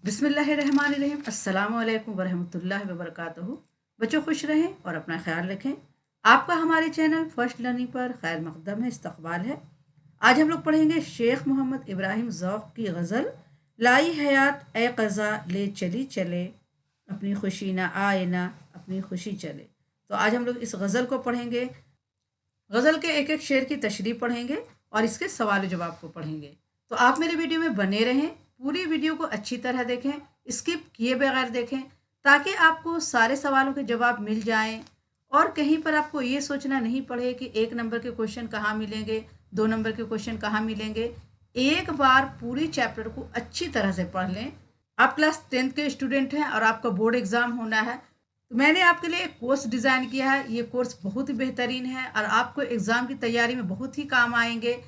बिस्मिल्लाहिर्रहमानिर्रहीम। अस्सलाम वालेकुम वरहमतुल्लाहि वबरकातुहू। बच्चों खुश रहें और अपना ख्याल रखें। आपका हमारे चैनल फर्स्ट लर्निंग पर खैर मकदम है, इस्तकबाल है। आज हम लोग पढ़ेंगे शेख मोहम्मद इब्राहिम ज़ौक़ की गज़ल लाई हयात ए क़ज़ा ले चली चले, अपनी खुशी ना आए ना अपनी खुशी चले। तो आज हम लोग इस गज़ल को पढ़ेंगे। गज़ल के एक एक शेर की तशरीह पढ़ेंगे और इसके सवाल जवाब को पढ़ेंगे। तो आप मेरे वीडियो में बने रहें, पूरी वीडियो को अच्छी तरह देखें, स्किप किए बगैर देखें, ताकि आपको सारे सवालों के जवाब मिल जाएं और कहीं पर आपको ये सोचना नहीं पड़े कि 1 नंबर के क्वेश्चन कहाँ मिलेंगे, 2 नंबर के क्वेश्चन कहाँ मिलेंगे। एक बार पूरी चैप्टर को अच्छी तरह से पढ़ लें। आप क्लास 10th के स्टूडेंट हैं और आपका बोर्ड एग्ज़ाम होना है, तो मैंने आपके लिए एक कोर्स डिज़ाइन किया है। ये कोर्स बहुत ही बेहतरीन है और आपको एग्ज़ाम की तैयारी में बहुत ही काम आएंगे।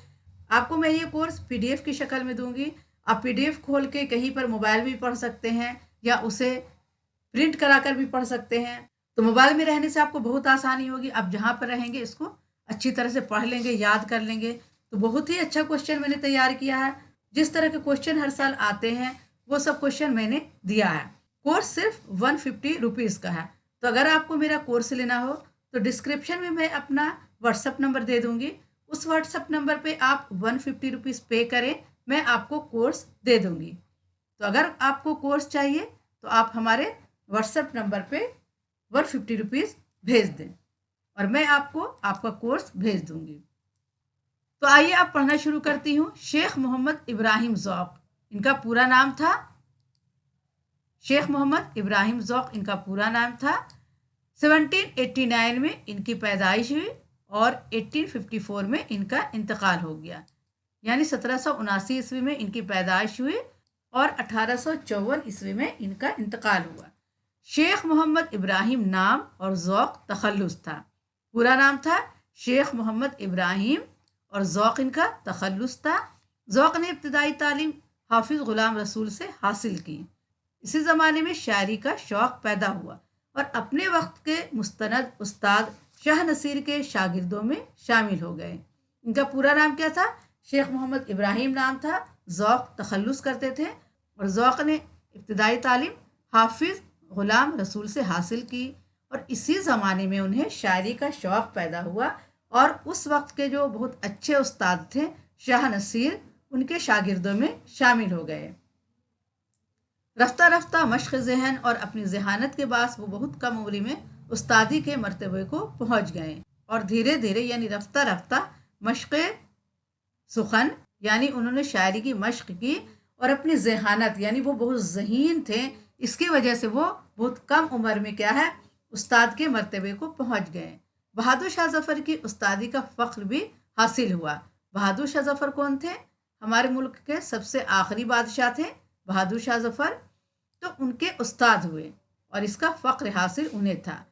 आपको मैं ये कोर्स पीडीएफ की शक्ल में दूंगी। आप पीडीएफ खोल के कहीं पर मोबाइल भी पढ़ सकते हैं या उसे प्रिंट करा कर भी पढ़ सकते हैं। तो मोबाइल में रहने से आपको बहुत आसानी होगी। आप जहाँ पर रहेंगे इसको अच्छी तरह से पढ़ लेंगे, याद कर लेंगे। तो बहुत ही अच्छा क्वेश्चन मैंने तैयार किया है। जिस तरह के क्वेश्चन हर साल आते हैं वो सब क्वेश्चन मैंने दिया है। कोर्स सिर्फ 150 रुपीज़ का है। तो अगर आपको मेरा कोर्स लेना हो तो डिस्क्रिप्शन में मैं अपना व्हाट्सअप नंबर दे दूंगी। उस व्हाट्सअप नंबर पे आप 150 रुपीज़ पे करें, मैं आपको कोर्स दे दूंगी। तो अगर आपको कोर्स चाहिए तो आप हमारे व्हाट्सएप नंबर पे 150 रुपीज़ भेज दें और मैं आपको आपका कोर्स भेज दूंगी। तो आइए आप पढ़ना शुरू करती हूँ। शेख मोहम्मद इब्राहिम ज़ौक़, इनका पूरा नाम था शेख मोहम्मद इब्राहिम ज़ौक़, इनका पूरा नाम था। 1789 में इनकी पैदाइश हुई और 1854 में इनका इंतकाल हो गया। यानी 1779 ईस्वी में इनकी पैदाइश हुई और 1854 ईस्वी में इनका इंतकाल हुआ। शेख मोहम्मद इब्राहिम नाम और ज़ौक़ तखल्लुस था। पूरा नाम था शेख मोहम्मद इब्राहिम और ज़ौक़ इनका तखल्लुस था। ज़ौक़ ने इब्तदाई तालीम हाफिज़ ग़ुलाम रसूल से हासिल की। इसी ज़माने में शायरी का शौक़ पैदा हुआ और अपने वक्त के मुस्तनद उस्ताद शाह नसीर के शागिर्दों में शामिल हो गए। इनका पूरा नाम क्या था? शेख मोहम्मद इब्राहिम नाम था, ज़ौक़ तखल्लुस करते थे और ज़ौक़ ने इब्तदाई तालीम हाफिज़ ग़ुलाम रसूल से हासिल की और इसी ज़माने में उन्हें शायरी का शौक़ पैदा हुआ और उस वक्त के जो बहुत अच्छे उस्ताद थे शाह नसीर, उनके शागिर्दों में शामिल हो गए। रफ्ता रफ्ता मश्क ज़हन और अपनी ज़हानत के बास वो बहुत कम उम्र में उस्तादी के मर्तबे को पहुँच गए और धीरे धीरे यानी रफ्ता रफ्ता मश्क सुखन यानी उन्होंने शायरी की मश्क की और अपनी ज़हानत यानी वो बहुत ज़हीन थे, इसकी वजह से वो बहुत कम उम्र में क्या है उस्ताद के मर्तबे को पहुँच गए। बहादुर शाह ज़फ़र की उस्तादी का फ़ख्र भी हासिल हुआ। बहादुर शाह ज़फ़र कौन थे? हमारे मुल्क के सबसे आखिरी बादशाह थे बहादुर शाह ज़फ़र। तो उनके उस्ताद हुए और इसका फ़ख्र हासिल उन्हें था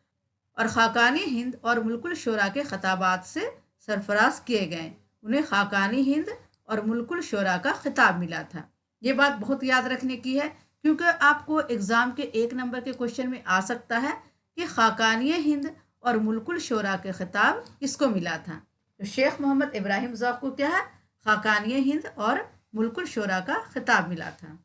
और ख़ाक़ानी हिंद और मुल्कुल शोरा के ख़िताबात से सरफराज किए गए। उन्हें ख़ाक़ानी हिंद और मुल्कुल शोरा का खिताब मिला था। ये बात बहुत याद रखने की है क्योंकि आपको एग्ज़ाम के 1 नंबर के क्वेश्चन में आ सकता है कि ख़ाक़ानी हिंद और मुल्कुल शोरा के खिताब किसको मिला था। तो शेख मोहम्मद इब्राहिम ज़ौक़ को क्या है, ख़ाक़ानी हिंद और मुल्कुल शोरा का खिताब मिला था।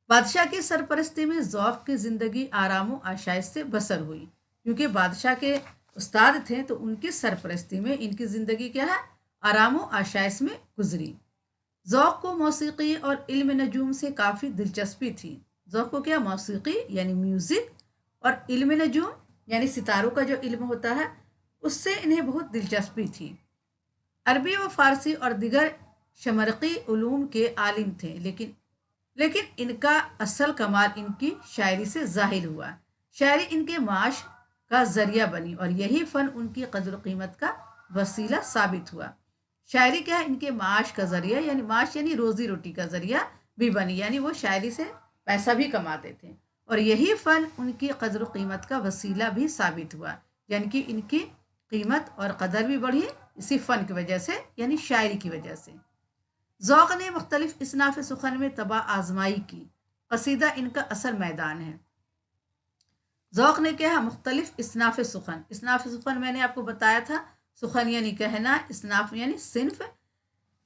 बादशाह की सरपरस्ती में ज़ौक़ की ज़िंदगी आराम व आशाइश से बसर हुई। क्योंकि बादशाह के उस्ताद थे तो उनकी सरपरस्ती में इनकी ज़िंदगी क्या है, आराम व आशाइश में गुजरी। ज़ौक़ को मौसीकी और इल्म नजूम से काफ़ी दिलचस्पी थी। ज़ौक़ को क्या, मौसीकी यानी म्यूज़िक और इल्म नजूम यानी सितारों का जो इल्म होता है उससे इन्हें बहुत दिलचस्पी थी। अरबी व फ़ारसी और दिगर शमरकी उलूम के आलिम थे, लेकिन इनका असल कमाल इनकी शायरी से ज़ाहिर हुआ। शायरी इनके माश का ज़रिया बनी और यही फ़न उनकी कदर कीमत का वसीला साबित हुआ। शायरी क्या है, इनके माश का ज़रिया यानी माश यानी रोज़ी रोटी का ज़रिया भी बनी, यानी वो शायरी से पैसा भी कमाते थे और यही फ़न उनकी कदर कीमत का वसीला भी साबित हुआ। यानी कि इनकी कीमत और कदर भी बढ़ी इसी फ़न की वजह से, यानी शायरी की वजह से। ज़ौक़ ने मुख्तलिफ़ इसनाफ़ सुखन में तबा आजमाई की। कसीदा इनका असल मैदान है। ज़ौक़ ने क्या है, मुख्तलिफ़ इसनाफ़ सुखन। इसनाफ़ सुखन मैंने आपको बताया था, सुखन यानी कहना, इसनाफ़ यानी सिन्फ।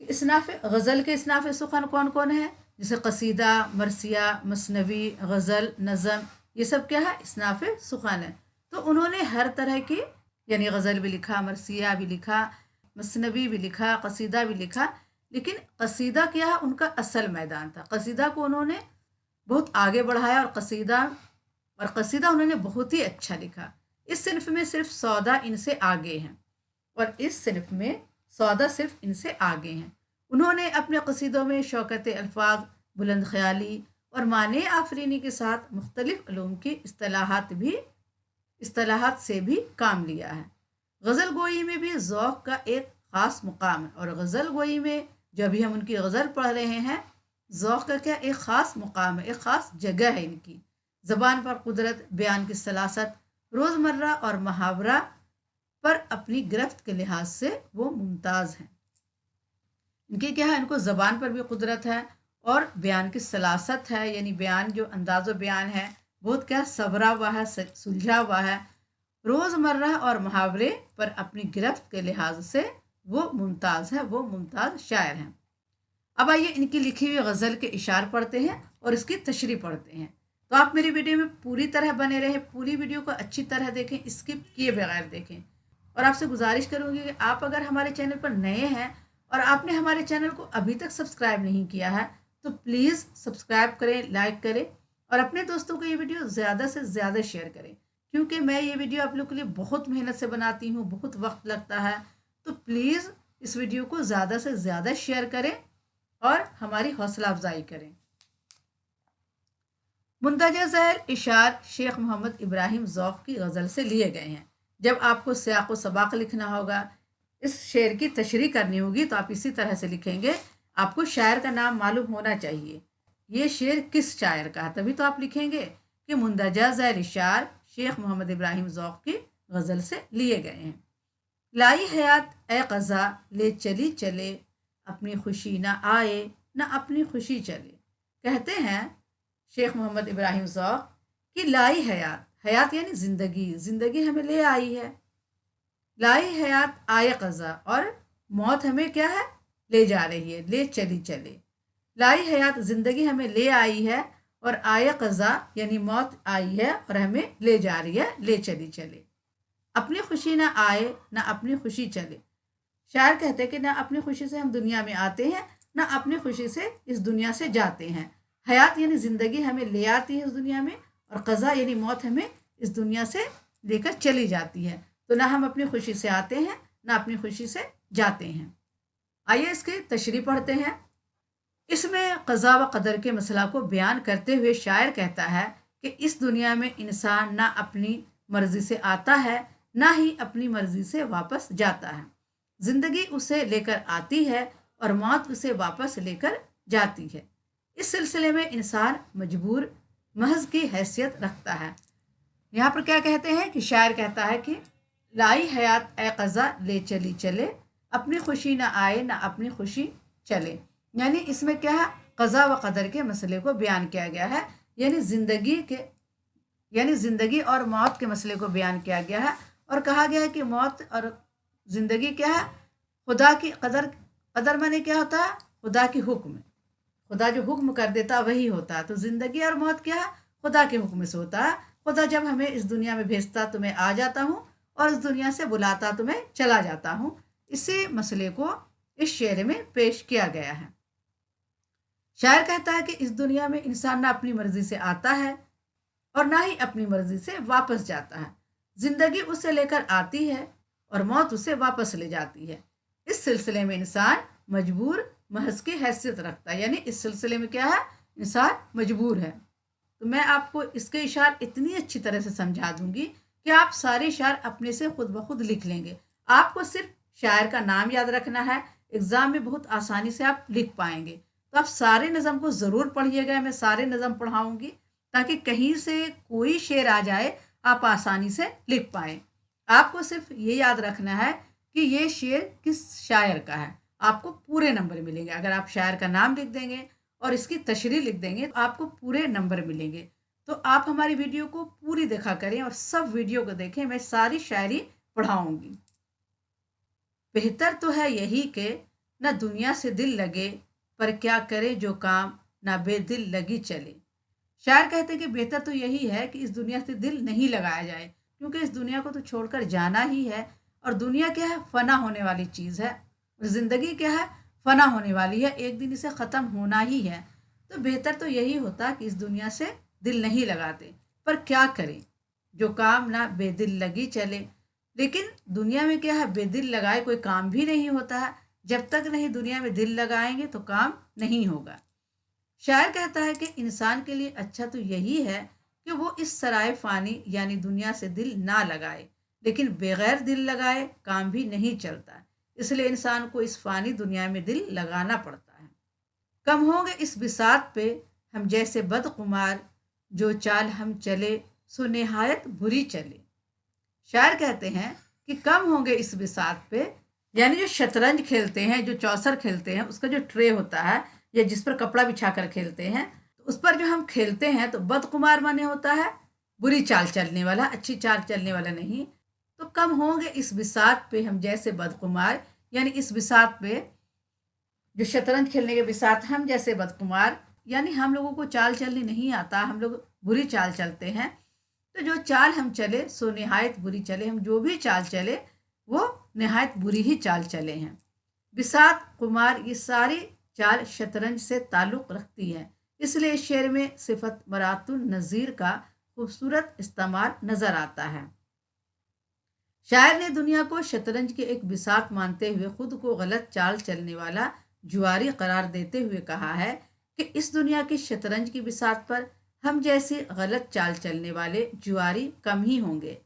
इसनाफ़ गज़ल के इसनाफ़ सुखन कौन कौन है? जैसे कसीदा, मरसिया, मसनवी, गज़ल, नज़म, ये सब क्या है, इसनाफ सुखान है। तो उन्होंने हर तरह की, यानी गज़ल भी लिखा, मरसिया भी लिखा, मसनवी भी लिखा, कसीदा भी लिखा। लेकिन कसीदा क्या है, उनका असल मैदान था। कसीदा को उन्होंने बहुत आगे बढ़ाया, और कसीदा उन्होंने बहुत ही अच्छा लिखा। इस सिर्फ में सिर्फ सौदा इनसे आगे हैं, और इस सिर्फ में सौदा सिर्फ इनसे आगे हैं। उन्होंने अपने कसीदों में शौकत अल्फाज, बुलंद ख्याली और माने आफरीनी के साथ मुख्तलिफ उलूम की इस्तेलाहात से भी काम लिया है। गज़ल गोई में भी ज़ौक़ का एक ख़ास मुकाम है, और गज़ल गोई में जो अभी हम उनकी गज़ल पढ़ रहे हैं, ज़ौक़ का क्या एक ख़ास मुकाम है, एक ख़ास जगह है इनकी। ज़बान पर कुदरत, बयान की सलासत, रोज़मर्रा और मुहावरा पर अपनी गिरफ्त के लिहाज से वो मुमताज़ हैं। इनकी क्या है, इनको ज़बान पर भी कुदरत है, और बयान की सलासत है, यानी बयान जो अंदाज़ बयान है बहुत क्या सबरा हुआ है, सुलझा हुआ है। रोज़मर्रा और मुहावरे पर अपनी गिरफ्त के लिहाज से वो मुमताज़ है, वो मुमताज़ शायर हैं। अब आइए इनकी लिखी हुई गज़ल के इशार पढ़ते हैं और इसकी तशरीह पढ़ते हैं। तो आप मेरी वीडियो में पूरी तरह बने रहें, पूरी वीडियो को अच्छी तरह देखें, स्किप किए बगैर देखें। और आपसे गुजारिश करूंगी कि आप अगर हमारे चैनल पर नए हैं और आपने हमारे चैनल को अभी तक सब्सक्राइब नहीं किया है, तो प्लीज़ सब्सक्राइब करें, लाइक करें, और अपने दोस्तों को ये वीडियो ज़्यादा से ज़्यादा शेयर करें, क्योंकि मैं ये वीडियो आप लोग के लिए बहुत मेहनत से बनाती हूँ, बहुत वक्त लगता है। तो प्लीज़ इस वीडियो को ज़्यादा से ज़्यादा शेयर करें और हमारी हौसला अफजाई करें। मुंतज़ा ज़ैल इशार शेख मोहम्मद इब्राहिम ज़ौक़ की गज़ल से लिए गए हैं। जब आपको सियाक़ व सबाक़ लिखना होगा, इस शेर की तशरीह करनी होगी, तो आप इसी तरह से लिखेंगे। आपको शायर का नाम मालूम होना चाहिए, ये शेर किस शायर का है, तभी तो आप लिखेंगे कि मुंतज़ा ज़ैल इशार शेख मोहम्मद इब्राहिम ज़ौक़ की गज़ल से लिए गए हैं। लाई हयात ए क़ज़ा ले चली चले, अपनी खुशी ना आए ना अपनी खुशी चले। कहते हैं शेख मोहम्मद इब्राहिम ज़ौक़ कि लाई हयात, हयात यानी ज़िंदगी, ज़िंदगी हमें ले आई है। लाई हयात आए क़ज़ा, और मौत हमें क्या है, ले जा रही है, ले चली चले। लाई हयात ज़िंदगी हमें ले आई है, और आए क़ज़ा यानी मौत आई है और हमें ले जा रही है, ले चली चले। अपनी खुशी ना आए ना अपनी खुशी चले। शायर कहते हैं कि ना अपनी खुशी से हम दुनिया में आते हैं, ना अपनी खुशी से इस दुनिया से जाते हैं। हयात यानी ज़िंदगी हमें ले आती है इस दुनिया में, और क़ज़ा यानी मौत हमें इस दुनिया से लेकर चली जाती है। तो ना हम अपनी खुशी से आते हैं, ना अपनी खुशी से जाते हैं। आइए इसकी तशरीह पढ़ते हैं। इसमें क़ज़ा व क़दर के मसला को बयान करते हुए शायर कहता है कि इस दुनिया में इंसान ना अपनी मर्ज़ी से आता है, ना ही अपनी मर्ज़ी से वापस जाता है। ज़िंदगी उसे लेकर आती है और मौत उसे वापस लेकर जाती है। इस सिलसिले में इंसान मजबूर महज की हैसियत रखता है। यहाँ पर क्या कहते हैं कि शायर कहता है कि लाई हयात ए क़ज़ा ले चली चले, अपनी खुशी ना आए ना अपनी खुशी चले। यानी इसमें क्या है, क़ज़ा व क़दर के मसले को बयान किया गया है, यानी ज़िंदगी और मौत के मसले को बयान किया गया है, और कहा गया है कि मौत और ज़िंदगी क्या है, खुदा की कदर। कदर माने क्या होता है, खुदा की हुक्म। खुदा जो हुक्म कर देता वही होता है। तो ज़िंदगी और मौत क्या है, खुदा के हुक्म से होता है। खुदा जब हमें इस दुनिया में भेजता तो मैं आ जाता हूँ, और इस दुनिया से बुलाता तो मैं चला जाता हूँ। इसी मसले को इस शेर में पेश किया गया है। शायर कहता है कि इस दुनिया में इंसान ना अपनी मर्जी से आता है और ना ही अपनी मर्जी से वापस जाता है। जिंदगी उसे लेकर आती है और मौत उसे वापस ले जाती है। इस सिलसिले में इंसान मजबूर महज की हैसियत रखता है, यानी इस सिलसिले में क्या है, इंसान मजबूर है। तो मैं आपको इसके इशार इतनी अच्छी तरह से समझा दूंगी कि आप सारे इशार अपने से खुद ब खुद लिख लेंगे। आपको सिर्फ शायर का नाम याद रखना है, एग्जाम में बहुत आसानी से आप लिख पाएंगे। तो आप सारे नज़म को ज़रूर पढ़िएगा, मैं सारे नज़म पढ़ाऊंगी ताकि कहीं से कोई शेर आ जाए आप आसानी से लिख पाए। आपको सिर्फ ये याद रखना है कि ये शेर किस शायर का है, आपको पूरे नंबर मिलेंगे। अगर आप शायर का नाम लिख देंगे और इसकी तशरीह लिख देंगे तो आपको पूरे नंबर मिलेंगे। तो आप हमारी वीडियो को पूरी देखा करें और सब वीडियो को देखें, मैं सारी शायरी पढ़ाऊंगी। बेहतर तो है यही कि न दुनिया से दिल लगे, पर क्या करे जो काम ना बेदिल लगी चले। शायर कहते हैं कि बेहतर तो यही है कि इस दुनिया से दिल नहीं लगाया जाए, क्योंकि इस दुनिया को तो छोड़कर जाना ही है। और दुनिया क्या है? फना होने वाली चीज़ है। और ज़िंदगी क्या है? फना होने वाली है, एक दिन इसे ख़त्म होना ही है। तो बेहतर तो यही होता कि इस दुनिया से दिल नहीं लगाते। पर क्या करें, जो काम ना बेदिल लगी चले। लेकिन दुनिया में क्या है? बेदिल लगाए कोई काम भी नहीं होता है। जब तक नहीं दुनिया में दिल लगाएंगे तो काम नहीं होगा। शायर कहता है कि इंसान के लिए अच्छा तो यही है कि वो इस सराय फानी यानी दुनिया से दिल ना लगाए, लेकिन बगैर दिल लगाए काम भी नहीं चलता। इसलिए इंसान को इस फानी दुनिया में दिल लगाना पड़ता है। कम होंगे इस बिसात पे हम जैसे बदकुमार, जो चाल हम चले सो निहायत बुरी चले। शायर कहते हैं कि कम होंगे इस बिसात पे, यानी जो शतरंज खेलते हैं, जो चौसर खेलते हैं, उसका जो ट्रे होता है या जिस पर कपड़ा बिछा कर खेलते हैं, तो उस पर जो हम खेलते हैं तो बदकुमार माने होता है बुरी चाल चलने वाला, अच्छी चाल चलने वाला नहीं। तो कम होंगे इस बिसात पे हम जैसे बदकुमार, यानी इस बिसात पे जो शतरंज खेलने के बिसात हम जैसे बदकुमार, यानी हम लोगों को चाल चलनी नहीं आता, हम लोग बुरी चाल चलते हैं। तो जो चाल हम चले सो निहायत बुरी चले, हम जो भी चाल चले वो निहायत बुरी ही चाल चले हैं। बिसात, कुमार, ये सारी चाल शतरंज से ताल्लुक़ रखती है। इसलिए इस शेर में सिफत मरातुन नज़ीर का खूबसूरत इस्तेमाल नज़र आता है। शायर ने दुनिया को शतरंज के एक बिसात मानते हुए खुद को गलत चाल चलने वाला जुआरी करार देते हुए कहा है कि इस दुनिया की शतरंज की बिसात पर हम जैसे गलत चाल चलने वाले जुआरी कम ही होंगे।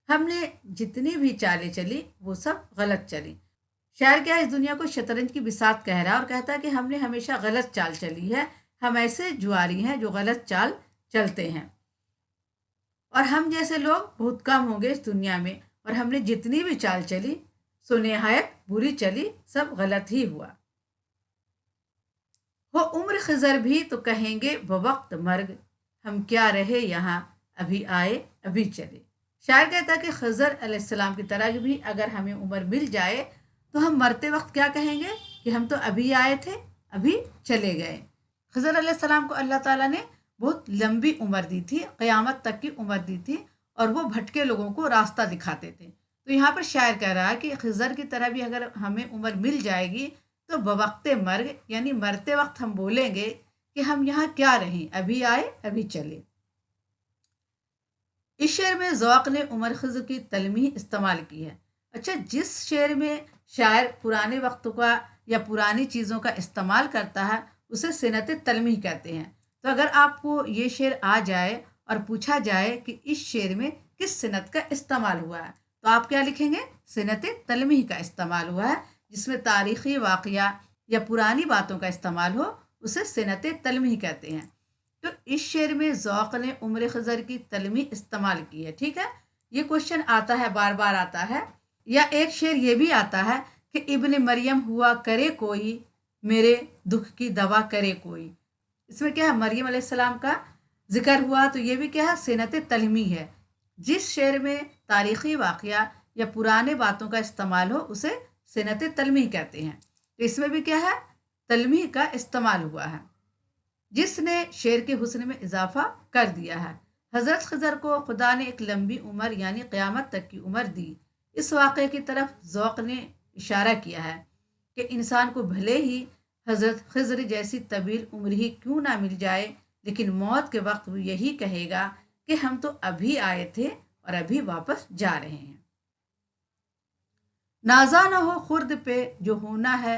हमने जितनी भी चालें चली वो सब गलत चली। शायर क्या है? इस दुनिया को शतरंज की बिसात कह रहा है और कहता है कि हमने हमेशा गलत चाल चली है, हम ऐसे जुआरी हैं जो गलत चाल चलते हैं। और हम जैसे लोग बहुत कम होंगे इस दुनिया में, और हमने जितनी भी चाल चली सो निहायत बुरी चली, सब गलत ही हुआ। हो उम्र खिजर भी तो कहेंगे बवक्त मर्ग, हम क्या रहे यहाँ अभी आए अभी चले। शायर कहता है कि खिजर अलैहिस्सलाम की तरह भी अगर हमें उम्र मिल जाए तो हम मरते वक्त क्या कहेंगे कि हम तो अभी आए थे अभी चले गए। खिजर अलैहिस्सलाम को अल्लाह ताला ने बहुत लंबी उम्र दी थी, क़यामत तक की उम्र दी थी, और वो भटके लोगों को रास्ता दिखाते थे। तो यहाँ पर शायर कह रहा है कि खिजर की तरह भी अगर हमें उम्र मिल जाएगी तो बवक्ते मर्ग, यानी मरते वक्त हम बोलेंगे कि हम यहाँ क्या रहें, अभी आए अभी चले। इस शेर में ज़ौक़ ने उमर खिज़ की तलमीह इस्तेमाल की है। अच्छा, जिस शेर में शायर पुराने वक्त का या पुरानी चीज़ों का इस्तेमाल करता है उसे सिनत तलमीह कहते हैं। तो अगर आपको ये शेर आ जाए और पूछा जाए कि इस शेर में किस सिनत का इस्तेमाल हुआ है, तो आप क्या लिखेंगे? सिनत तलमीह का इस्तेमाल हुआ है। जिसमें तारीख़ी वाक़या या पुरानी बातों का इस्तेमाल हो उसे सिनत तलमीह कहते हैं। तो इस शेर में ज़ौक़ ने उम्र खज़र की तलमीह इस्तेमाल की है। ठीक है, ये क्वेश्चन आता है, बार बार आता है। या एक शेर ये भी आता है कि इब्न मरियम हुआ करे कोई, मेरे दुख की दवा करे कोई। इसमें क्या है? मरियम अलैहिस्सलाम का जिक्र हुआ, तो ये भी क्या है? सिनत तलमीह है। जिस शेर में तारीख़ी वाक़या या पुराने बातों का इस्तेमाल हो उसे सिनत तलमीह कहते हैं। तो इसमें भी क्या है? तलमीह का इस्तेमाल हुआ है, जिसने शेर के हुस्न में इजाफा कर दिया है। हज़रत खिज़र को खुदा ने एक लंबी उम्र यानी क़यामत तक की उम्र दी। इस वाक़े की तरफ ज़ौक़ ने इशारा किया है कि इंसान को भले ही हज़रत खिज़र जैसी तवील उम्र ही क्यों ना मिल जाए, लेकिन मौत के वक्त वो यही कहेगा कि हम तो अभी आए थे और अभी वापस जा रहे हैं। नाजा न हो खुर्द पे जो होना है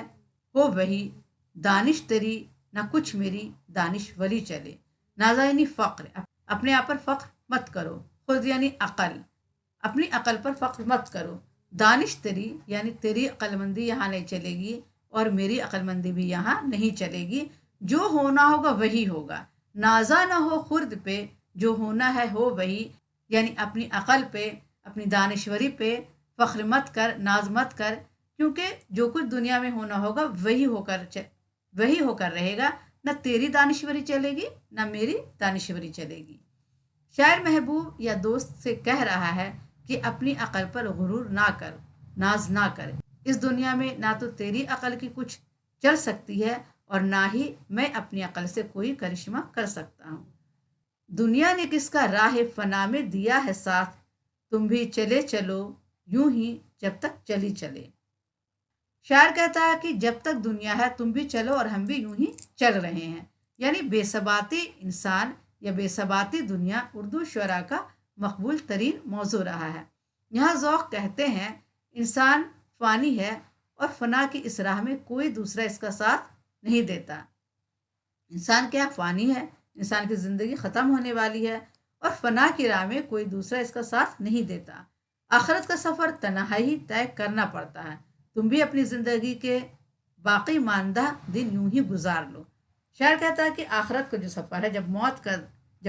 हो वही, दानिश तेरी ना कुछ मेरी दानिश वली चले। नाजा यानी फ़क्र, अपने आप पर फ़क्र मत करो। खुद यानी अकल, अपनी अकल पर फ़क्र मत करो। दानिश तेरी यानी तेरी अक्लमंदी यहाँ नहीं चलेगी और मेरी अक्लमंदी भी यहाँ नहीं चलेगी। जो होना होगा वही होगा। नाजा ना हो खुर्द पे, जो होना है हो वही, यानी अपनी अकल पे, अपनी दानिश्वरी पे फ़ख्र मत कर, नाज मत कर, क्योंकि जो कुछ दुनिया में होना होगा वही होकर रहेगा। न तेरी दानिश्वरी चलेगी न मेरी दानिश्वरी चलेगी। शायर महबूब या दोस्त से कह रहा है कि अपनी अकल पर गुरूर ना कर, नाज ना कर। इस दुनिया में ना तो तेरी अकल की कुछ चल सकती है اور نہ ہی میں اپنی عقل سے کوئی کرشمہ کر سکتا ہوں۔ دنیا نے کس کا راہ فنا میں دیا ہے ساتھ، تم بھی چلے چلو یوں ہی جب تک چلی چلے۔ شاعر کہتا ہے کہ جب تک دنیا ہے تم بھی چلو اور ہم بھی یوں ہی چل رہے ہیں، یعنی بے ثباتی انسان یا بے ثباتی دنیا اردو شعراء کا مقبول ترین موضوع رہا ہے۔ یہاں ذوق کہتے ہیں انسان فانی ہے اور فنا کی اس راہ میں کوئی دوسرا اس کا ساتھ نہیں دیتا۔ انسان کیا فانی ہے، انسان کی زندگی ختم ہونے والی ہے اور فنا کی راہ میں کوئی دوسرا اس کا ساتھ نہیں دیتا۔ آخرت کا سفر تنہائی طے کرنا پڑتا ہے۔ تم بھی اپنی زندگی کے باقی ماندہ دن یوں ہی گزار لو۔ شاعر کہتا ہے کہ آخرت کا جو سفر ہے، جب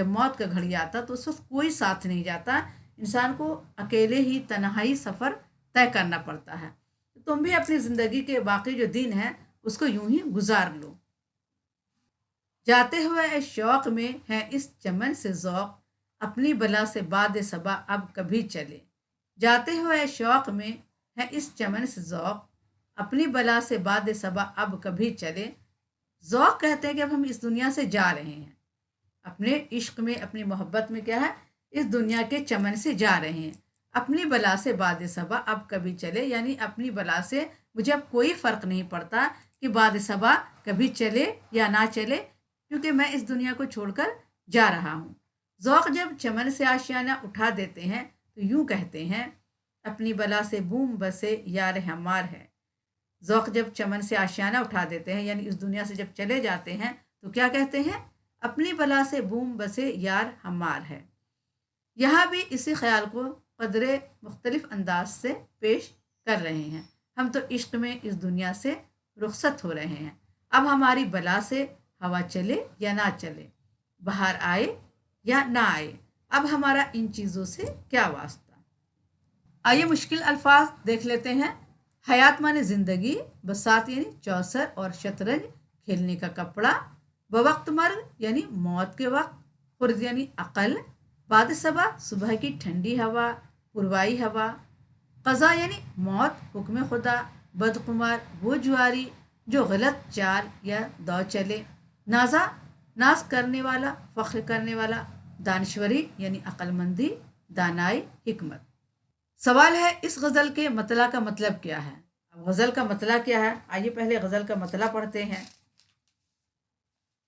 موت کا گھڑی آتا تو اس وقت کوئی ساتھ نہیں جاتا، انسان کو اکیلے ہی تنہائی سفر طے کرنا پڑتا ہے۔ تم بھی اپنی زندگی کے باقی جو دن ہیں اس کو یوں ہی گزار لو۔ جاتے ہوئے شوق میں ہے اس چمن سے ذوق، اپنی بلا سے باد صبا اب کبھی چلے۔ جاتے ہوئے شوق میں ہے اس چمن سے ذوق، اپنی بلا سے باد صبا اب کبھی چلے۔ ذوق کہتے ہیں کہ اب ہم اس دنیا سے جا رہے ہیں، اپنے عشق میں اپنی محبت میں کیا ہے، اس دنیا کے چمن سے جا رہے ہیں۔ اپنی بلا سے باد صبا اب کبھی چلے، یعنی اپنی بلا سے مجھے اب کوئی فرق نہیں پڑتا کہ باد صبا کبھی چلے یا نہ چلے، کیونکہ میں اس دنیا کو چھوڑ کر جا رہا ہوں۔ ذوق جب چمن سے آشیانہ اٹھا دیتے ہیں تو یوں کہتے ہیں اپنی بلا سے بوم بسے یار ہمار ہے۔ ذوق جب چمن سے آشیانہ اٹھا دیتے ہیں یعنی اس دنیا سے جب چلے جاتے ہیں تو کیا کہتے ہیں، اپنی بلا سے بوم بسے یار ہمار ہے۔ یہاں بھی اسی خیال کو قدرے مختلف انداز سے پیش کر رہے ہیں۔ ہم تو عشق میں اس دنیا سے رخصت ہو رہے ہیں، اب ہماری بلا سے ہوا چلے یا نہ چلے، بہار آئے یا نہ آئے، اب ہمارا ان چیزوں سے کیا واسطہ۔ آئیے مشکل الفاظ دیکھ لیتے ہیں۔ حیات مانے زندگی، بسات یعنی چوسر اور شطرنج کھیلنے کا کپڑا، بوقت مرگ یعنی موت کے وقت، خرد یعنی عقل، باد صبا صبح کی ٹھنڈی ہوا، پروائی ہوا، قضا یعنی موت حکم خدا، بدقمار وہ جواری جو غلط چال یا دو چلے، نازا ناز کرنے والا، فخر کرنے والا، دانشوری یعنی عقل مندی، دانائی حکمت۔ سوال ہے اس غزل کے مطلع کا مطلب کیا ہے؟ اب غزل کا مطلع کیا ہے، آئیے پہلے غزل کا مطلع پڑھتے ہیں۔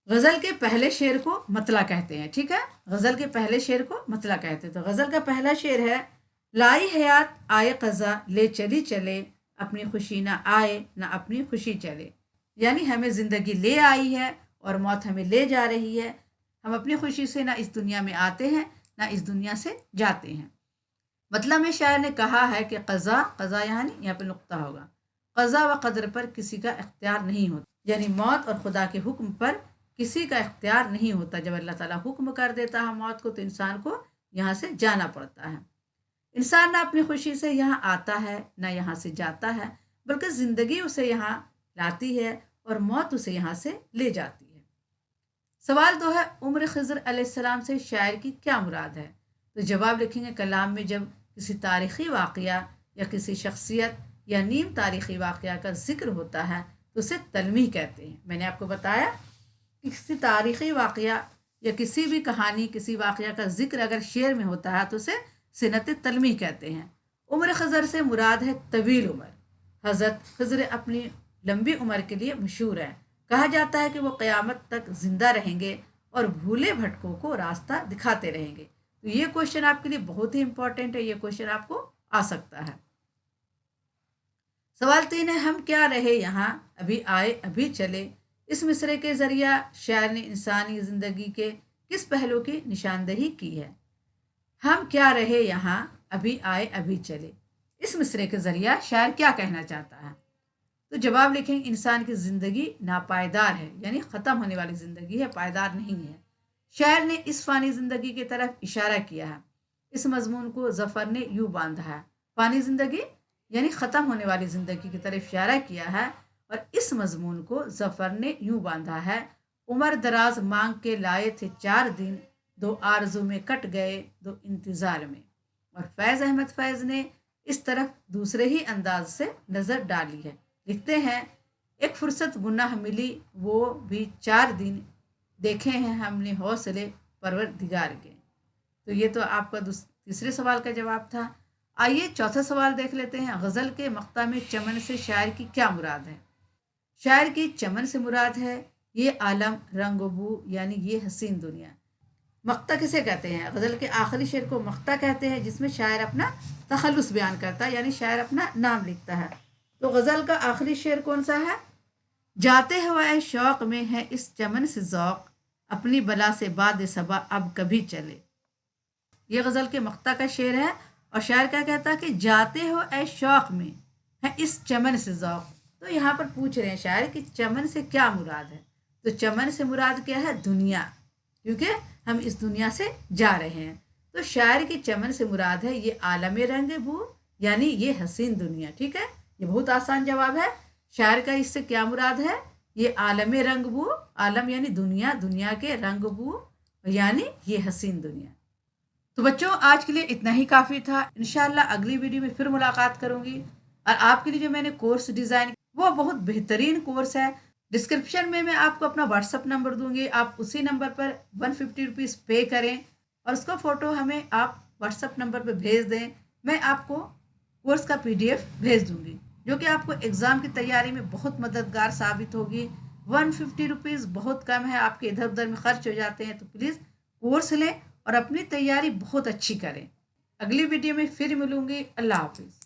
غزل کے پہلے شعر کو مطلع کہتے ہیں، ٹھیک ہے، غزل کے پہلے شعر کو مطلع کہتے ہیں۔ تو غزل کا پہلا شعر ہے، لائی حیات آئے قضا لے چلی چلے، اپنی خوشی نہ آئے نہ اپنی خوشی چلے، یعنی ہمیں زندگی لے آئی ہے اور موت ہمیں لے جا رہی ہے، ہم اپنی خوشی سے نہ اس دنیا میں آتے ہیں نہ اس دنیا سے جاتے ہیں۔ مطلب میں شاعر نے کہا ہے کہ قضا یہاں پہ نقطہ ہوگا، قضا و قدر پر کسی کا اختیار نہیں ہوتا، یعنی موت اور خدا کے حکم پر کسی کا اختیار نہیں ہوتا۔ جب اللہ تعالیٰ حکم کر دیتا ہے موت کو تو انسان کو یہاں سے جانا پڑتا ہے۔ انسان نہ اپنی خوشی سے یہاں آتا ہے نہ یہاں سے جاتا ہے، بلکہ زندگی اسے یہاں لاتی ہے اور موت اسے یہاں سے لے جاتی ہے۔ سوال تو ہے عمر خضر علیہ السلام سے شاعر کی کیا مراد ہے؟ تو جواب لکھیں گے کلام میں جب کسی تاریخی واقعہ یا کسی شخصیت یا نیم تاریخی واقعہ کا ذکر ہوتا ہے تو اسے تلمیح کہتے ہیں۔ میں نے آپ کو بتایا کہ کسی تاریخی واقعہ یا کسی بھی کہانی، کسی واقعہ کا ذکر اگر شعر میں ہوتا ہے تو اسے صنعت تلمیح کہتے ہیں۔ عمر خضر سے مراد ہے طویل عمر۔ حضرت خضر اپنی لمبی عمر کے لیے مشہور ہے، کہا جاتا ہے کہ وہ قیامت تک زندہ رہیں گے اور بھولے بھٹکوں کو راستہ دکھاتے رہیں گے۔ تو یہ کوشچن آپ کے لیے بہت ہی امپورٹنٹ ہے، یہ کوشچن آپ کو آ سکتا ہے۔ سوال 3 ہے، ہم کیا رہے یہاں ابھی آئے ابھی چلے۔ اس مصرعے کے ذریعہ شاعر نے انسانی زندگی کے کس پہلو کی نشاندہی کی ہے؟ ہم کیا رہے یہاں ابھی آئے ابھی چلے، اس مصرعے کے ذریعہ شاعر کیا کہنا چاہتا ہے؟ تو جواب لکھیں، انسان کی زندگی ناپائیدار ہے، یعنی ختم ہونے والی زندگی ہے، پائیدار نہیں ہے۔ شاعر نے اس فانی زندگی کی طرف اشارہ کیا ہے۔ اس مضمون کو ظفر نے یوں باندھا ہے، فانی زندگی یعنی ختم ہونے والی زندگی کی طرف اشارہ کیا ہے، اور اس مضمون کو ظفر نے یوں باندھا ہے، عمر دراز مانگ کے لائے تھے 4 دن، 2 آرزو میں کٹ گئے 2 انتظار میں۔ اور فیض احمد فیض نے اس طرف دوسرے ہی انداز سے نظر ڈالی ہے، لکھتے ہیں एक फुर्सत गुनाह मिली वो भी 4 दिन, देखे हैं हमने हौसले परवरदिगार के। तो ये तो आपका तीसरे सवाल का जवाब था। आइए चौथा सवाल देख लेते हैं। गज़ल के मक्ता में चमन से शायर की क्या मुराद है? शायर की चमन से मुराद है ये आलम रंग बू, यानी ये हसीन दुनिया। मक्ता किसे कहते हैं? गज़ल के आखिरी शेर को मक्ता कहते हैं, जिसमें शायर अपना तखल्लुस बयान करता है, यानी शायर अपना नाम लिखता है। तो गज़ल का आखिरी शेर कौन सा है? जाते हुए शौक में है इस चमन से ज़ौक, अपनी बला से बाद सबा अब कभी चले। ये गज़ल के मक्ता का शेर है और शायर क्या कहता है कि जाते हो ऐ शौक में है इस चमन से ज़ौक। तो यहाँ पर पूछ रहे हैं शायर कि चमन से क्या मुराद है? तो चमन से मुराद क्या है? दुनिया, क्योंकि हम इस दुनिया से जा रहे हैं। तो शायर की चमन से मुराद है ये आलम रंग बू, यानी ये हसीन दुनिया। ठीक है, ये बहुत आसान जवाब है। शायर का इससे क्या मुराद है? ये आलम रंग बू, आलम यानी दुनिया, दुनिया के रंग बू यानी ये हसीन दुनिया। तो बच्चों आज के लिए इतना ही काफ़ी था। इंशाल्लाह अगली वीडियो में फिर मुलाकात करूंगी। और आपके लिए जो मैंने कोर्स डिज़ाइन, वो बहुत बेहतरीन कोर्स है। डिस्क्रिप्शन में मैं आपको अपना व्हाट्सअप नंबर दूंगी, आप उसी नंबर पर 150 रुपीज़ पे करें और उसका फ़ोटो हमें आप व्हाट्सअप नंबर पर भेज दें। मैं आपको कोर्स का PDF भेज दूंगी, जो कि आपको एग्ज़ाम की तैयारी में बहुत मददगार साबित होगी। 150 रुपीज़ बहुत कम है, आपके इधर उधर में खर्च हो जाते हैं। तो प्लीज़ कोर्स लें और अपनी तैयारी बहुत अच्छी करें। अगली वीडियो में फिर मिलूंगी। अल्लाह हाफिज़।